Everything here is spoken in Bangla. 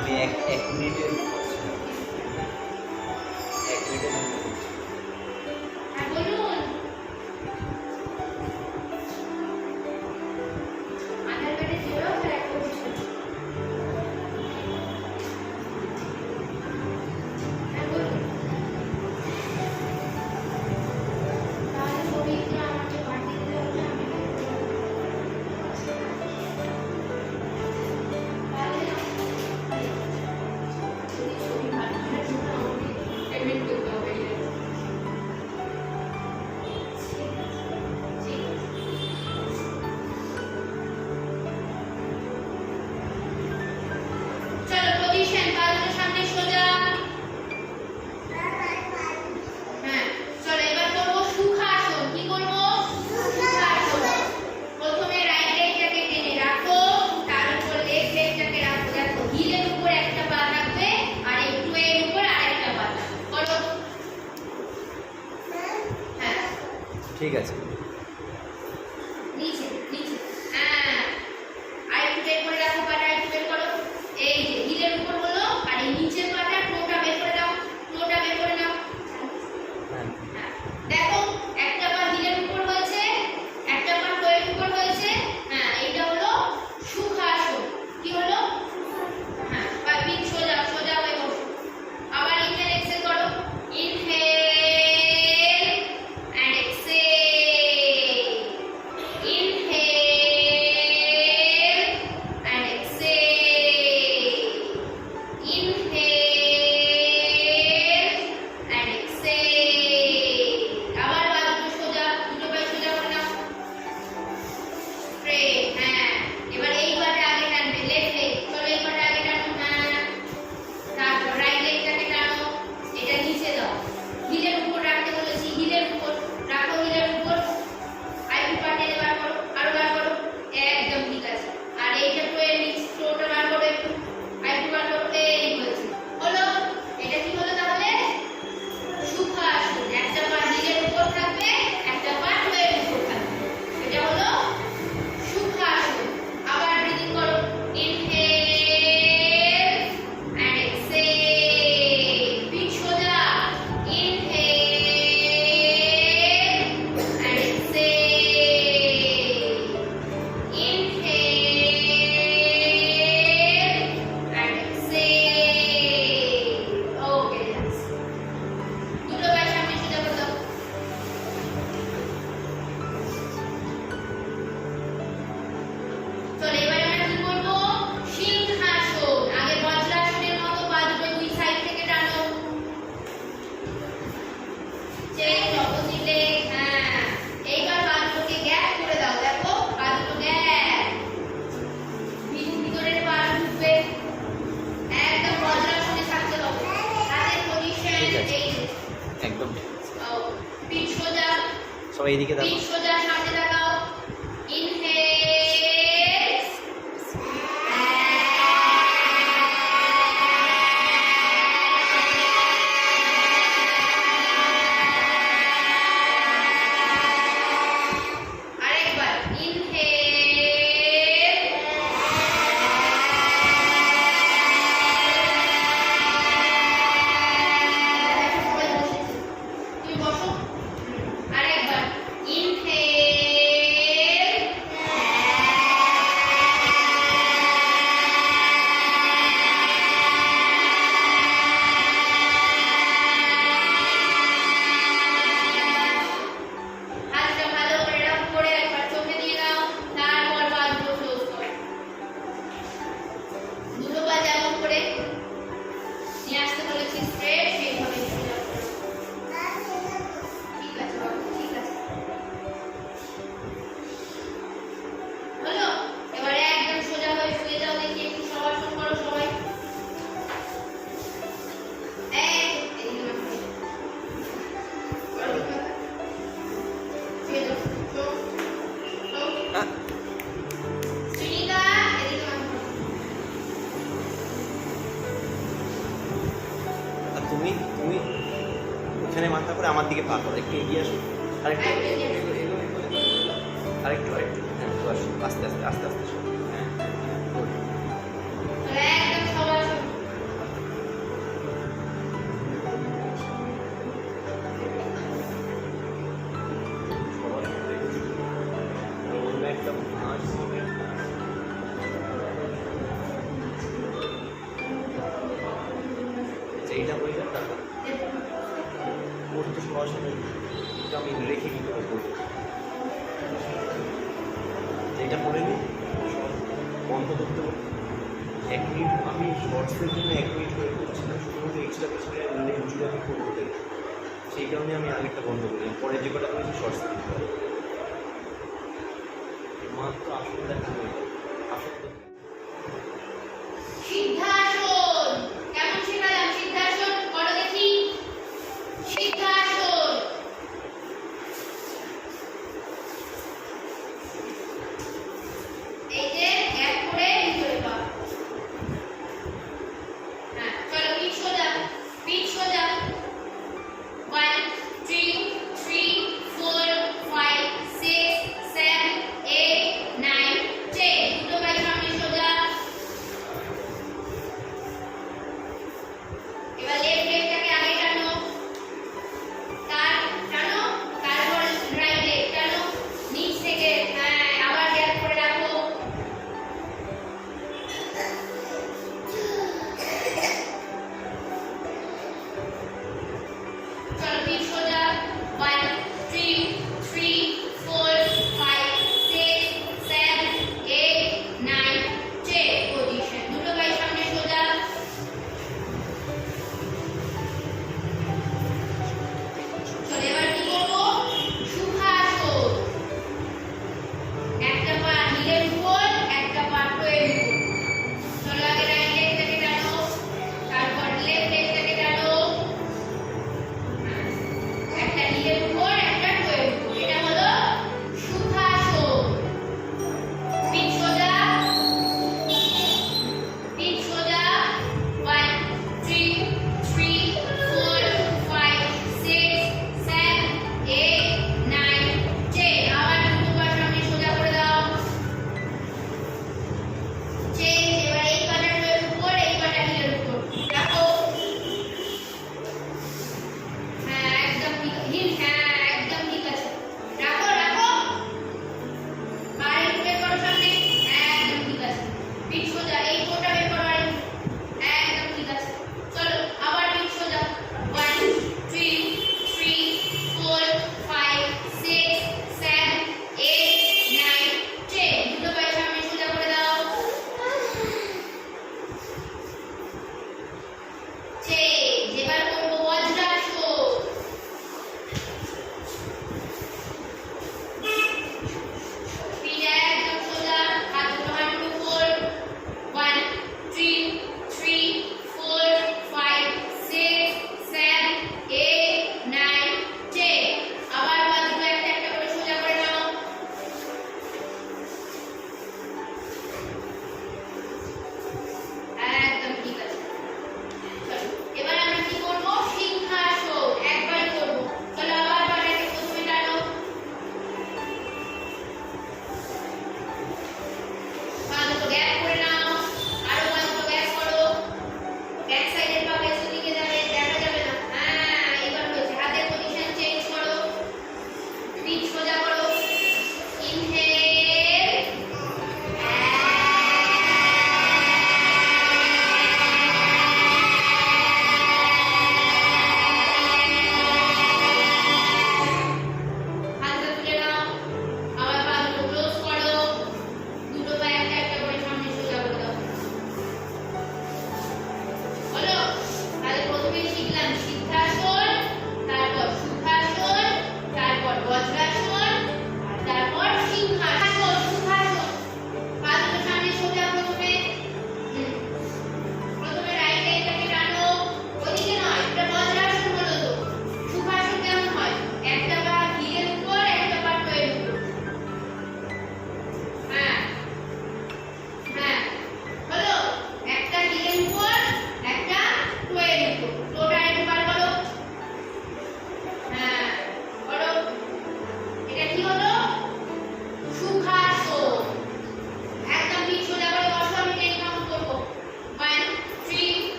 আমি এক মিনিটের ঠিক আছে। নিচে নিচে আর একটু বের করে রাখো, পাটা একটু বের করো। এই যে হিলের উপর হলো, আর এই নিচের পাটা টোটা বের করে দাও, টোটা বের করে নাও। দেখো একটা পা হিলের উপর হয়েছে, একটা পা টোয়ের উপর হয়েছে। হ্যাঁ, এইটা হলো সুখাসন। কি হলো? হ্যাঁ, পা পিঠ সোজা সোজা হয়ে বসো। আবার ইনহেল এক্সেল করো। Inhale and exhale. সবাই এদিকে দেখো। পিঠ সোজা সামনে তাকাও। ইনহেল, আরেকবার ইনহেল, তুমি বসো। আরেকবার ইনহেল, হাতটা ভালো করে রাখ করে একবার চোখে দিয়ে দাও, তারপর পা দুটো ক্লোজ করো। দুটো পা যেমন করে নিয়ে আসতে বলেছি স্ট্রেট সেইভাবে নিয়ে যাও। ঠিক আছে বাবু, ঠিক আছে। হলো? এবারে একদম সোজা হয়ে শুয়ে যাও, দেখি একটু শবাসন করো সবাই। এদিকে মাথা দিয়ে। করো দিকে মাথা। শুয়ে যাও। Show, show. সুনিতা, এদিকে মাথা করো। আর তুমি তুমি এখানে মাথা করে আমার দিকে পা করো, একটু এগিয়ে আসো, আরেকটু আরেকটু হ্যাঁ, তো আসো, আস্তে আস্তে আস্তে আস্তে আসো। হ্যাঁ good. তাহলে একদম শবাসন। একটা ভাঁজ হবে। আচ্ছা, এইটা হয়ে যাক, তারপর ওর তো সরাসরি এটা আমি রেখে কি করে করবো, যেটা করে নিই বন্ধ করতে পারি 1 মিনিট। আমি শর্টসের জন্য 1 মিনিট ওয়েট করছিলাম, শুধুমাত্র এক্সট্রা পেছনে জুড়ে আমি করবো তাই, সেই কারণে আমি আরেকটা বন্ধ করলাম। পরে যে কটা করেছি শর্টস দিতে পারি মাত্র আসলে দেখা হয়ে যায়। আসলে সিদ্ধাসন কেমন শেখালাম? সিদ্ধাসন করো দেখি। সিদ্ধাসন, এই যে এক করে ভিতরে পা। হ্যাঁ চলো, পিঠ সোজা, পিঠ সোজা। 1 2 3 4 5 6 7 8 9 10। দুটো পায়ে সামনে সোজা। গ্যাপ